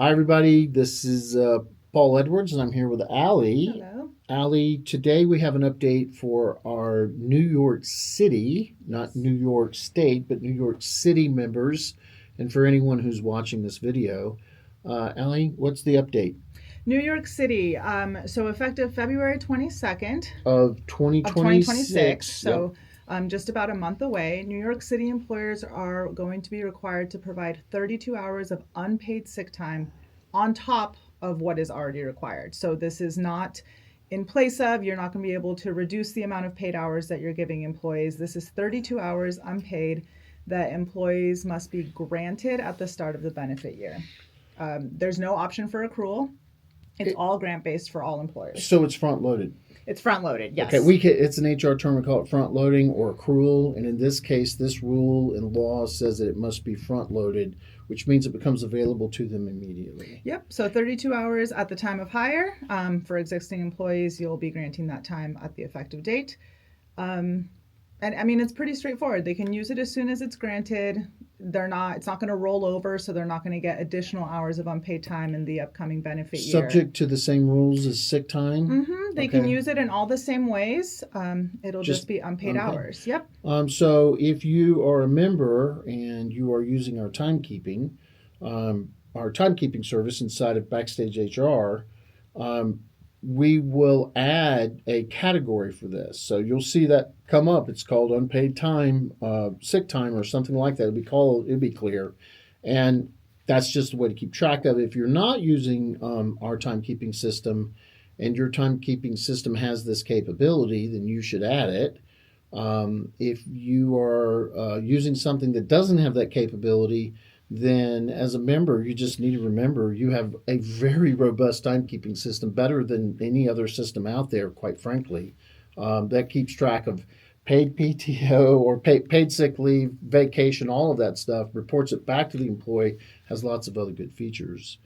Hi, everybody. This is Paul Edwards, and I'm here with Allie. Hello. Allie, today we have an update for our New York City, not New York State, but New York City members, and for anyone who's watching this video. Allie, what's the update New York City. So effective February 22nd of of 2026. 2026? Yep. So just about a month away. New York City employers are going to be required to provide 32 hours of unpaid sick time on top of what is already required. So this is not in place of, you're not going to be able to reduce the amount of paid hours that you're giving employees. This is 32 hours unpaid that employees must be granted at the start of the benefit year. There's no option for accrual. It's all grant based for all employers. So it's front loaded. It's front loaded, yes. Okay, it's an HR term. We call it front loading or accrual, and in this case, this rule and law says that it must be front loaded, which means it becomes available to them immediately. Yep. So 32 hours at the time of hire. For existing employees, you'll be granting that time at the effective date. And I mean, it's pretty straightforward. They can use it as soon as it's granted. It's not going to roll over, so they're not going to get additional hours of unpaid time in the upcoming benefit year. Subject to the same rules as sick time. Mm-hmm. They can use it in all the same ways. It'll just be unpaid hours. Yep. So if you are a member and you are using our timekeeping service inside of Backstage HR, we will add a category for this. So you'll see that come up. It's called unpaid time, sick time, or something like that. It'll be clear. And that's just a way to keep track of it. If you're not using our timekeeping system and your timekeeping system has this capability, then you should add it. If you are using something that doesn't have that capability, then as a member, you just need to remember you have a very robust timekeeping system, better than any other system out there, quite frankly, that keeps track of paid PTO or paid sick leave, vacation, all of that stuff, reports it back to the employee, has lots of other good features.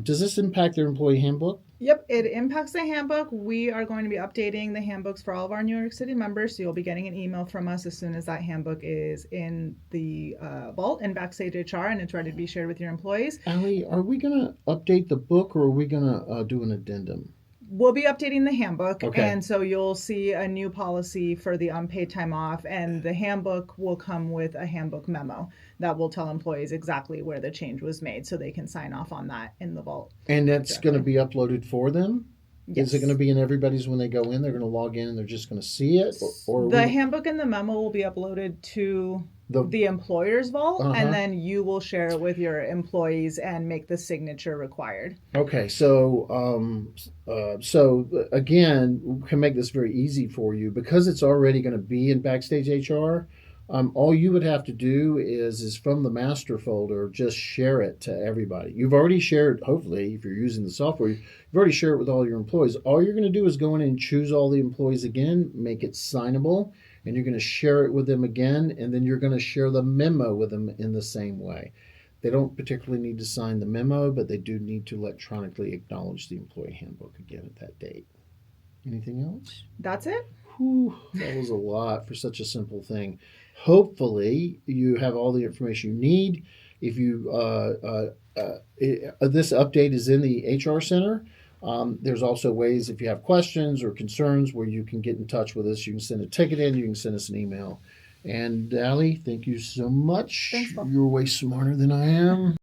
Does this impact their employee handbook? Yep, it impacts the handbook. We are going to be updating the handbooks for all of our New York City members, so you'll be getting an email from us as soon as that handbook is in the vault in Backstage HR and it's ready to be shared with your employees. Allie, are we going to update the book or are we going to do an addendum? We'll be updating the handbook, Okay. And so you'll see a new policy for the unpaid time off, and the handbook will come with a handbook memo that will tell employees exactly where the change was made so they can sign off on that in the vault. And that's going to be uploaded for them? Yes. Is it going to be in everybody's when they go in? They're going to log in and they're just going to see it? Or the handbook and the memo will be uploaded to the employer's vault, and then you will share it with your employees and make the signature required. Okay, so again, we can make this very easy for you because it's already going to be in Backstage HR. All you would have to do is from the master folder, just share it to everybody. You've already shared, hopefully, if you're using the software, you've already shared it with all your employees. All you're going to do is go in and choose all the employees again, make it signable, and you're going to share it with them again, and then you're going to share the memo with them in the same way. They don't particularly need to sign the memo, but they do need to electronically acknowledge the employee handbook again at that date. Anything else? That's it. Whew, that was a lot for such a simple thing. Hopefully, you have all the information you need. If you this update is in the HR Center. There's also ways, if you have questions or concerns, where you can get in touch with us. You can send a ticket in. You can send us an email. And Allie, thank you so much. Thanks, Paul. You're way smarter than I am.